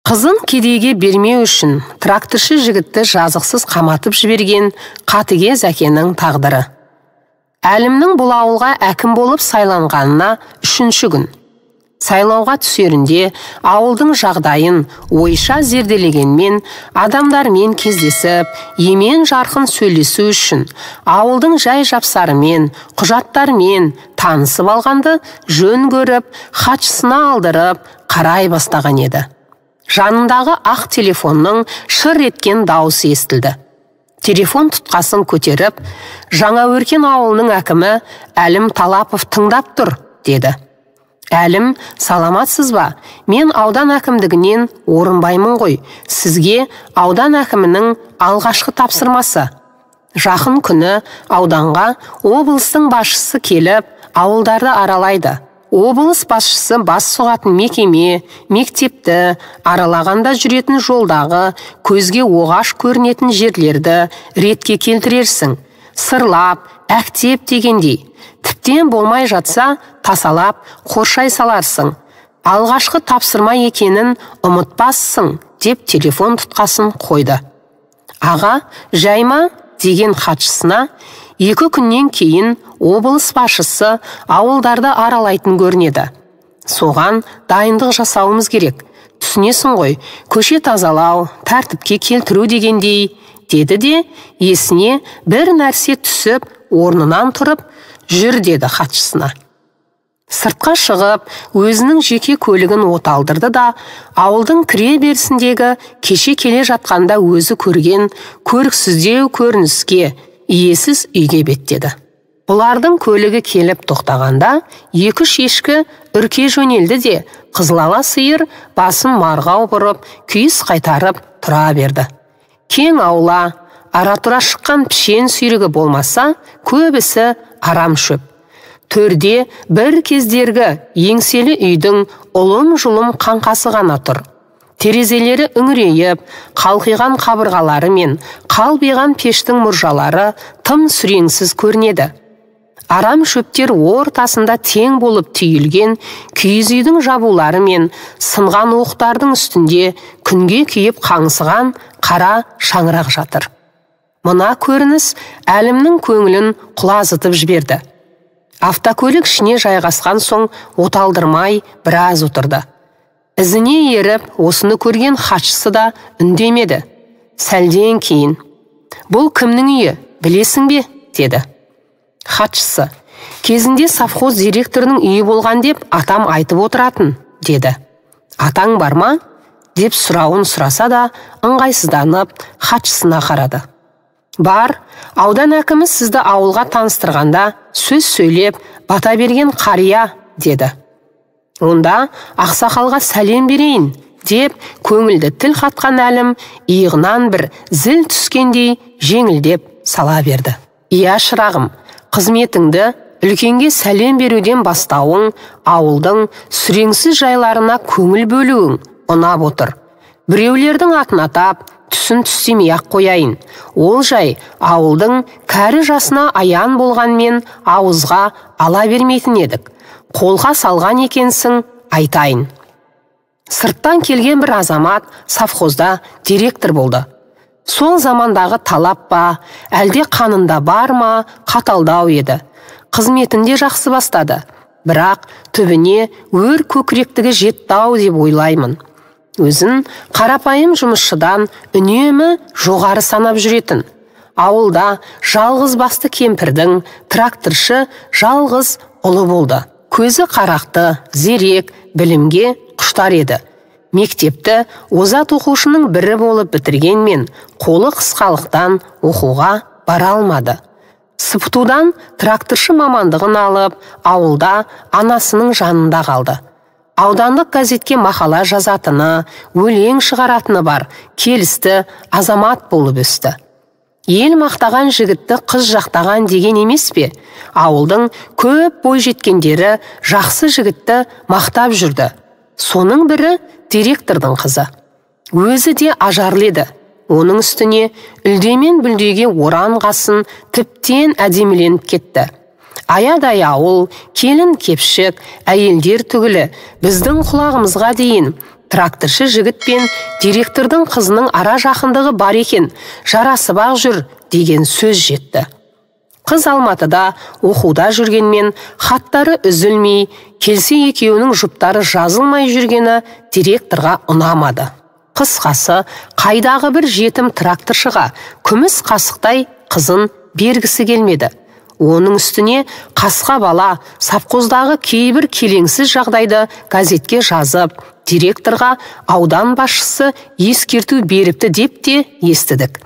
Қызын кедейге бермеу үшін тракторшы жігітті жазықсыз қаматып жіберген қатыгез әкенің тағдыры. Әлімнің бұл ауылға әкім болып сайланғанына 3-ші күн. Сайлауға түсерінде ауылдың жағдайын ойша зерделегенмен, адамдармен кездесіп, емен жарқын сөйлесу үшін ауылдың жай жапсарымен, құжаттармен танысып алғанды жөн көріп, хатшысына алдырып, қарай бастаған еді. Жанындағы ақ телефонның шыр еткен дауысы естілді. Телефон тұтқасын көтеріп, Жаңаөркен ауылының әкімі Әлім Талапов тыңдап тұр, деді. Әлім, саламатсыз ба? Мен аудан әкімдігінен орынбаймын ғой. Сізге аудан әкімінің алғашқы тапсырмасы. Жақын күні ауданға облыстың басшысы келіп, ауылдарды аралайды. Облыс басшысы бас сұғатын мекеме, мектепті, аралағанда жүретін жолдағы, көзге оғаш көрінетін жерлерді ретке келтірерсің. Сырлап, әктеп дегендей. Тіптен болмай жатса, тасалап, қоршай саларсың. Алғашқы тапсырма екенін ұмытпассың, деп телефон тұтқасын қойды. Аға, жайма деген хатшысына 2 күннен кейін облыс басшысы ауылдарды аралайтын көрінеді. Соған дайындық жасауымыз керек. Түсінесің ғой, көше тазалау, тәртіпке келтіру дегендей, деді де, есіне бір нәрсе түсіп, орнынан тұрып, жүр деді хатшысына. Сыртқа шығып, өзінің жеке көлігін оталдырды да, ауылдың кіре берісіндегі кеше келе жатқанда өзі көрген көріксіздеу көрініске, иесіз үйге беттеді. Бұлардың көлігі келіп тоқтағанда, 2-3 ешкі үрке жөнелді де, қызылала сиыр басын марғау бұрып, күйіс қайтарып тұра берді. Кең аула, ара-тұра шыққан пішен сүйрігі болмаса, көбісі арам шөп. Төрде бір кездергі еңселі үйдің ұлым-жұлым қаңқасы ғана тұр. Терезелері үңірейіп, қалқиған қабырғалары мен қалбиған пештің мұржалары тым сүреңсіз көрінеді. Арам шөптер ортасында тең болып түйілген киіз үйдің жабулары мен сынған оқтардың үстінде күнге күйіп қаңсыған қара шаңырақ жатыр. Мына көрініс Әлімнің көңілін құлазытып жіберді. Автокөлік ішіне жайғасқан соң оталдырмай біраз отырды. Ізіне еріп, осыны көрген хатшысы да үндемеді. Сәлден кейін, бұл кімнің үйі, білесің бе? Деді. Хатшысы, кезінде совхоз директорының үйі болған деп атам айтып отыратын, деді. Атаң бар ма? Деп сұрауын сұраса да, ыңғайсызданып, хатшысына қарады. Бар, аудан әкімі сізді ауылға таныстырғанда сөз сөйлеп, бата берген қария, деді. Онда ақсақалға сәлем берейін, деп көңілді тіл қатқан Әлім иығынан бір зіл түскендей жеңілдеп сала берді. Ия шырағым, қызметіңді үлкенге сәлем беруден бастауың, ауылдың сүреңсіз жайларына көңіл бөлуің ұнап отыр. Біреулердің атын атап, түсін түстемей ақ қояйын. Ол жай ауылдың кәрі жасына аян болғанмен ауызға ала бермейтін едік. Қолға салған екенсің, айтайын. Сырттан келген бір азамат совхозда директор болды. Сол замандағы талап па, әлде қанында бар ма, қаталдау еді. Қызметінде жақсы бастады, бірақ түбіне өр көкіректігі жетті-ау деп ойлаймын. Өзін қарапайым жұмысшыдан үнемі жоғары санап жүретін. Ауылда жалғыз басты кемпірдің тракторшы жалғыз ұлы болды. Көзі қарақты, зерек, білімге құштар еді. Мектепті озат оқушының бірі болып бітіргенмен, қолы қысқалықтан оқуға бара алмады. Сыпытудан тракторшы мамандығын алып, ауылда анасының жанында қалды. Аудандық газетке мақала жазатыны, өлең шығаратыны бар, келісті азамат болып өсті. Ел мақтаған жігітті қыз жақтаған деген емес пе? Ауылдың көп бой жеткендері жақсы жігітті мақтап жүрді. Соның бірі директордың қызы. Өзі де ажарлы еді. Оның үстіне үлдемен бүлдеге оран ғасын тіптен әдеміленіп кетті. Аядай ауыл, келін кепшік, әйелдер түгілі, біздің құлағымызға дейін тракторшы жігіт пен директордың қызының ара жақындығы бар екен, жарасып ақ жүр деген сөз жетті. Қыз Алматыда оқуда жүргенмен хаттары үзілмей, келсе екеуінің жұптары жазылмай жүргені директорға ұнамады. Қысқасы, қайдағы бір жетім тракторшыға күміс қасықтай қызын бергісі келмеді. Оның үстіне қасқа бала совхоздағы кейбір келеңсіз жағдайды газетке жазып, директорға аудан басшысы ескерту беріпті деп те естідік.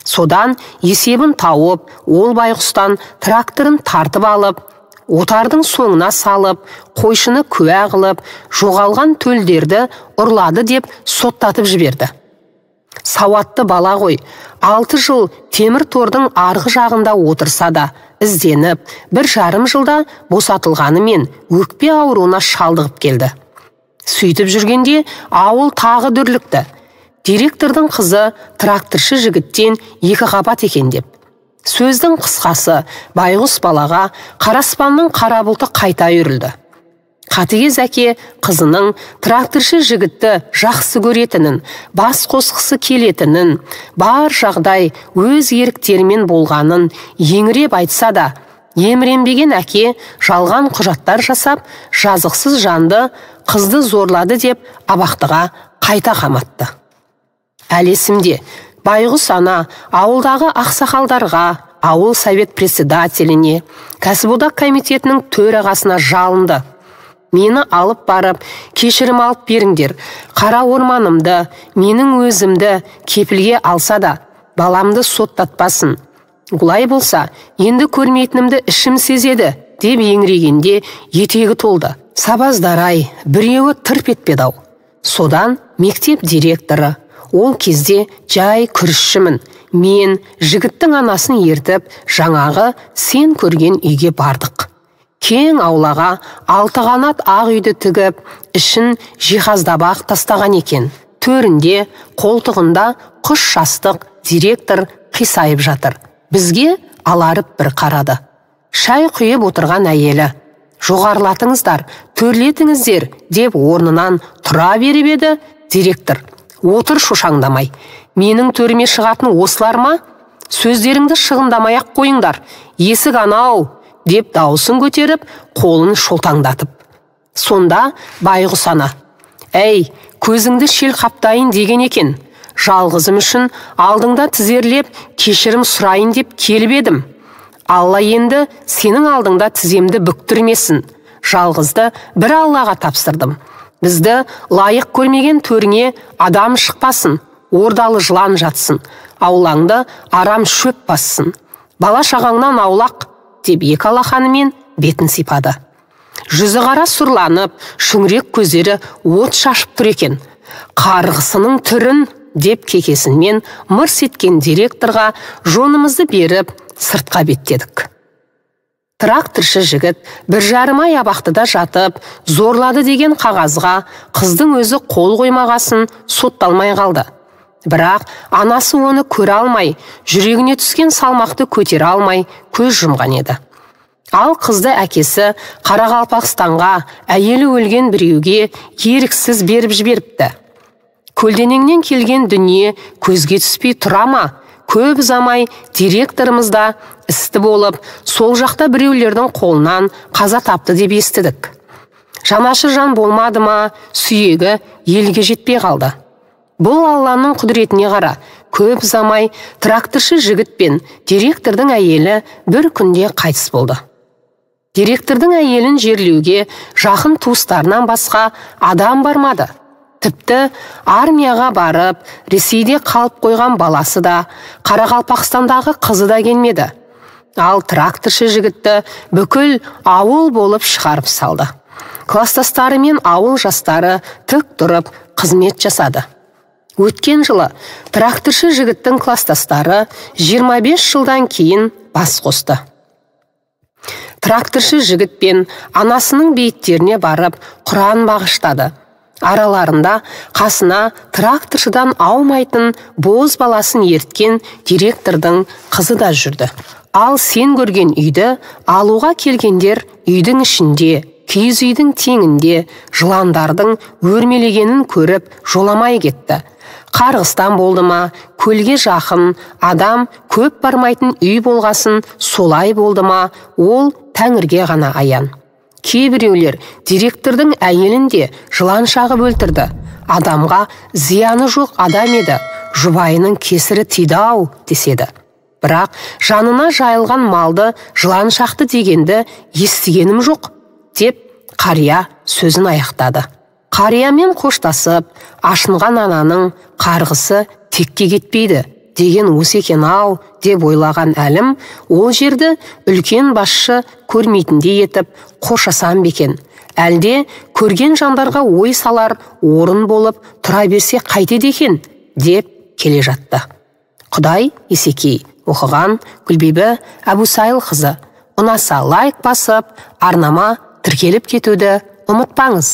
Содан есебін тауып, ол байғұстан тракторын тартып алып, отардың соңына салып, қойшыны куә қылып, жоғалған төлдерді ұрлады деп соттатып жіберді. Сауатты бала ғой, 6 жыл темір тордың арғы жағында отырса да, ізденіп, 1,5 жылда босатылғанымен өкпе ауруына шалдығып келді. Сөйтіп жүргенде ауыл тағы дүрлікті. Директордың қызы тракторшы жігіттен 2 қабат екен деп. Сөздің қысқасы, байғұс балаға қараспанның қара бұлты қайта үйірілді. Қатыгез әке қызының тракторшы жігітті жақсы көретінін, бас қосқысы келетінін, бар жағдай өз еріктерімен болғанын еңіреп айтса да, еміренбеген әке жалған құжаттар жасап, жазықсыз жанды қызды зорлады деп абақтыға қайта қаматты. Әлесімде, байғұс ана ауылдағы ақсақалдарға, ауыл совет председателіне, кәсіподақ комитетінің төрағасына жалынды. Мені алып барып, кешірім алып беріңдер, қара орманымды, менің өзімді кепілге алса да, баламды соттатпасын. Олай болса, енді көрмейтінімді ішім сезеді, деп еңірегенде етегі толды. Сабаздар-ай, біреуі тырп етпеді-ау. Содан мектеп директоры, ол кезде жай күрішшімін. Мен жігіттің анасын ертіп, жаңағы сен көрген үйге бардық. Кең аулаға 6 қанат ақ үйді тігіп, ішін жиһаздап тастаған екен. Төрінде, қолтығында құш жастық директор қисайып жатыр. Бізге аларып бір қарады. Шай құйып отырған әйелі: жоғарылатыңыздар, төрлетіңіздер деп орнынан тұра беріп еді. Директор: отыр шошаңдамай, менің төріме шығатын осылар ма? Сөздеріңді шығындамай-ақ қойыңдар, есік анау, деп дауысын көтеріп, қолын шолтаңдатып. Сонда байғұс ана: әй, көзіңді шел қаптайын деген екен. Жалғызым үшін алдыңда тізерлеп, кешірім сұрайын деп келіп едім. Алла енді сенің алдыңда тіземді бүктірмесін. Жалғызды бір Аллаға тапсырдым. Бізді лайық көрмеген төріңе адам шықпасын, ордалы жылан жатсын, аулаңды арам шөп бассын. Бала шағаңнан аулақ, деп 2 алақанымен бетін сипады. Жүзі қара сұрланып, шүңірек көздері от шашып тұр екен. Қарғысының түрін, деп кекесінмен мырс еткен директорға жонымызды беріп, сыртқа беттедік. Тракторшы жігіт 1,5 ай абақтыда жатып, зорлады деген қағазға қыздың өзі қол қоймағасын сотталмай қалды. Бірақ анасы оны көре алмай, жүрегіне түскен салмақты көтере алмай көз жұмған еді. Ал қызды әкесі Қарақалпақстанға әйелі өлген біреуге еріксіз беріп жіберіпті. Көлденеңнен келген дүние көзге түспей тұра ма? Көп замай директорымызда істі болып, сол жақта біреулердің қолынан қаза тапты деп естідік. Жанашы жан болмады ма, сүйегі елге жетпей қалды. Бұл Алланың құдіретіне қара, көп замай тракторшы жігіт пен директордың әйелі бір күнде қайтыс болды. Директордың әйелін жерлеуге жақын туыстарынан басқа адам бармады. Тіпті армияға барып, Ресейде қалып қойған баласы да, Қарақалпақстандағы қызы да келмеді. Ал тракторшы жігітті бүкіл ауыл болып шығарып салды. Кластастары мен ауыл жастары тік тұрып қызмет жасады. Өткен жылы тракторшы жігіттің кластастары 25 жылдан кейін бас қосты. Тракторшы жігіт пен анасының бейіттеріне барып Құран бағыштады. Араларында қасына тракторшыдан аумайтын боз баласын ерткен директордың қызы да жүрді. Ал сен көрген үйді алуға келгендер үйдің ішінде киіз үйдің теңінде жыландардың өрмелегенін көріп жоламай кетті. Қарғыстан болды ма, көлге жақын, адам көп бармайтын үй болғасын солай болды ма, ол Тәңірге ғана аян. Кейбіреулер директордың әйелін де жылан шағып өлтірді. Адамға зияны жоқ адам еді, жұбайының кесірі тиді-ау деседі. Бірақ жанына жайылған малды жылан шақты дегенді естігенім жоқ, деп қария сөзін аяқтады. Қариямен қоштасып, ашынған ананың қарғысы текке кетпейді деген осы екен-ау деп ойлаған әлім, ол жерді үлкен басшы көрмейтіндей етіп қоштасам бекен. Әлде көрген жандарға ой салар орын болып тұра берсе қайтеді екен деп келе жатты. Құдай Есекей. Оқыған Гүлбибі Әбусайылқызы. Ұнаса лайк басып, арнама тіркеліп кетуді ұмытпаңыз.